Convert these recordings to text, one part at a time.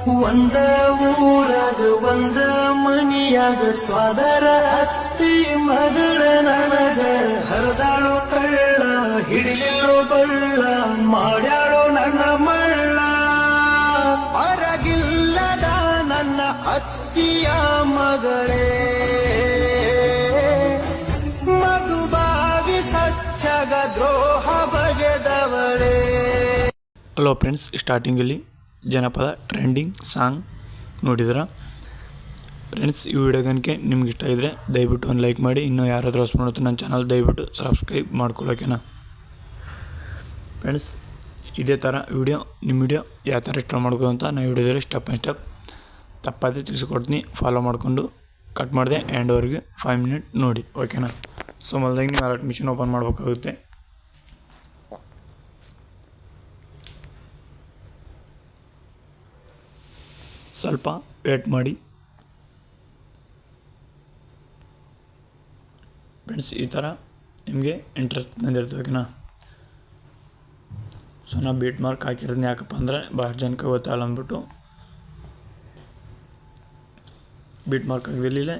ಒಂದ ಊರಾಗ ಒಂದ ಮನಿಯಾಗ ಸ್ವಾದರ ಅತ್ತಿ ಮಗಳ ನನಗ ಹರಿದಾಳೋ ಕಳ್ಳ ಹಿಡಿಲಿಲ್ಲೋ ಬಳ್ಳ ಮಾಡ್ಯಾಳೋ ನನ್ನ ಮಳ್ಳ ಹೊರಗಿಲ್ಲದ ನನ್ನ ಅತ್ತಿಯ ಮಗಳೇ ಮಧುಬಾವಿ ಸಚ್ಚಗ ದ್ರೋಹ ಬಗೆದವಳೇ. ಹಲೋ ಫ್ರೆಂಡ್ಸ್, ಸ್ಟಾರ್ಟಿಂಗಲ್ಲಿ ಜನಪದ ಟ್ರೆಂಡಿಂಗ್ ಸಾಂಗ್ ನೋಡಿದ್ರ ಫ್ರೆಂಡ್ಸ್. ಈ ವಿಡಿಯೋಗನಕ್ಕೆ ನಿಮ್ಗೆ ಇಷ್ಟ ಇದ್ದರೆ ದಯವಿಟ್ಟು ಒಂದು ಲೈಕ್ ಮಾಡಿ. ಇನ್ನೂ ಯಾರಾದರೂ ಹೊಸ ನೋಡುತ್ತೆ ನನ್ನ ಚಾನಲ್ ದಯವಿಟ್ಟು ಸಬ್ಸ್ಕ್ರೈಬ್ ಮಾಡ್ಕೊಳ್ಳೋಕೆನಾ ಫ್ರೆಂಡ್ಸ್. ಇದೇ ಥರ ನಿಮ್ಮ ವಿಡಿಯೋ ಯಾವ ಥರ ಇಷ್ಟ ಮಾಡ್ಬೋದು ಅಂತ ನಾನು ವಿಡಿಯೋದಲ್ಲಿ ಸ್ಟೆಪ್ ಬೈ ಸ್ಟೆಪ್ ತಪ್ಪಾದೆ ತಿಳಿಸ್ಕೊಡ್ತೀನಿ. ಫಾಲೋ ಮಾಡಿಕೊಂಡು ಕಟ್ ಮಾಡಿದೆ ಎಂಡ್ವರೆಗೆ 5 ಮಿನಿಟ್ ನೋಡಿ, ಓಕೆನಾ. ಸೊ ಮೊದಲಾಗಿ ನೀವು ಅಲರ್ಟ್ ಮಿಷಿನ್ ಓಪನ್ ಮಾಡಬೇಕಾಗುತ್ತೆ. ಸ್ವಲ್ಪ ವೇಟ್ ಮಾಡಿ ಫ್ರೆಂಡ್ಸ್. ಈ ಥರ ನಿಮಗೆ ಇಂಟ್ರೆಸ್ಟ್ ಬಂದಿರ್ತದೆ, ಓಕೆನಾ. ಸೊ ನಾ ಬೀಟ್ ಮಾರ್ಕ್ ಹಾಕಿರೋದು ಯಾಕಪ್ಪ ಅಂದರೆ ಭಾಳ ಜನಕ್ಕೆ ಗೊತ್ತಾಗಲ್ಲ ಅಂದ್ಬಿಟ್ಟು ಬೀಟ್ ಮಾರ್ಕ್ ಹಾಕಿದಿಲ್ಲ.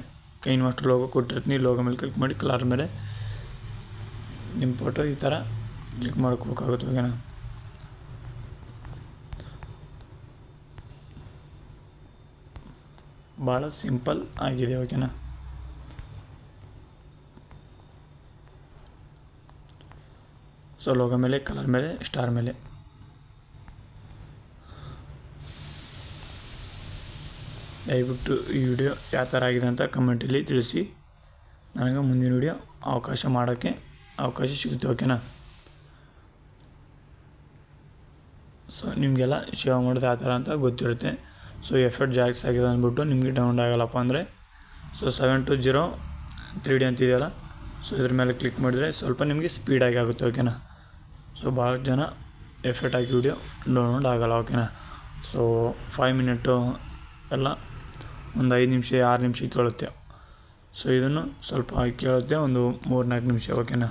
ಕೈನ್ ಮಾಸ್ಟರ್ ಲೋಗೋ ಕೊಟ್ಟಿರ್ತೀನಿ. ಲೋಗೋ ಮೇಲೆ ಕ್ಲಿಕ್ ಮಾಡಿ ಕಲರ್ ಮೇಲೆ ನಿಮ್ಮ ಫೋಟೋ ಈ ಥರ ಕ್ಲಿಕ್ ಮಾಡ್ಕೋಬೇಕಾಗುತ್ತೆ, ಓಕೆನಾ. ಭಾಳ ಸಿಂಪಲ್ ಆಗಿದೆ, ಓಕೆನಾ. ಸೊ ಲೋಗೋ ಮೇಲೆ, ಕಲರ್ ಮೇಲೆ, ಸ್ಟಾರ್ ಮೇಲೆ ದಯವಿಟ್ಟು ಈ ವಿಡಿಯೋ ಯಾವ ಥರ ಆಗಿದೆ ಅಂತ ಕಮೆಂಟಲ್ಲಿ ತಿಳಿಸಿ. ನನಗೆ ಮುಂದಿನ ವಿಡಿಯೋ ಮಾಡೋಕ್ಕೆ ಅವಕಾಶ ಸಿಗುತ್ತೆ, ಓಕೆನಾ. ಸೊ ನಿಮಗೆಲ್ಲ ಸೇವ್ ಮಾಡೋದು ಯಾವ ಥರ ಅಂತ ಗೊತ್ತಿರುತ್ತೆ. ಸೊ ಎಫರ್ಟ್ ಜಾಸ್ತಿ ಆಗಿದೆ ಅಂದ್ಬಿಟ್ಟು ನಿಮಗೆ ಡೌನ್ಲೋಡ್ ಆಗಲ್ಲಪ್ಪ ಅಂದರೆ ಸೊ 720 ಅಂತಿದೆಯಲ್ಲ, ಸೊ ಇದ್ರ ಮೇಲೆ ಕ್ಲಿಕ್ ಮಾಡಿದರೆ ಸ್ವಲ್ಪ ನಿಮಗೆ ಸ್ಪೀಡಾಗಿ ಆಗುತ್ತೆ, ಓಕೆನಾ. ಸೊ ಭಾಳ ಜನ ಎಫರ್ಟ್ ಆಗಿ ವಿಡಿಯೋ ಡೌನ್ಲೋಡ್ ಆಗಲ್ಲ, ಓಕೆನಾ. ಸೊ 5 ಮಿನಿಟು ಎಲ್ಲ ಒಂದು 5 ನಿಮಿಷ 6 ನಿಮಿಷ ಕೇಳುತ್ತೆ. ಸೊ ಇದನ್ನು ಸ್ವಲ್ಪ ಕೇಳುತ್ತೆ ಒಂದು 3-4 ನಿಮಿಷ, ಓಕೆನಾ.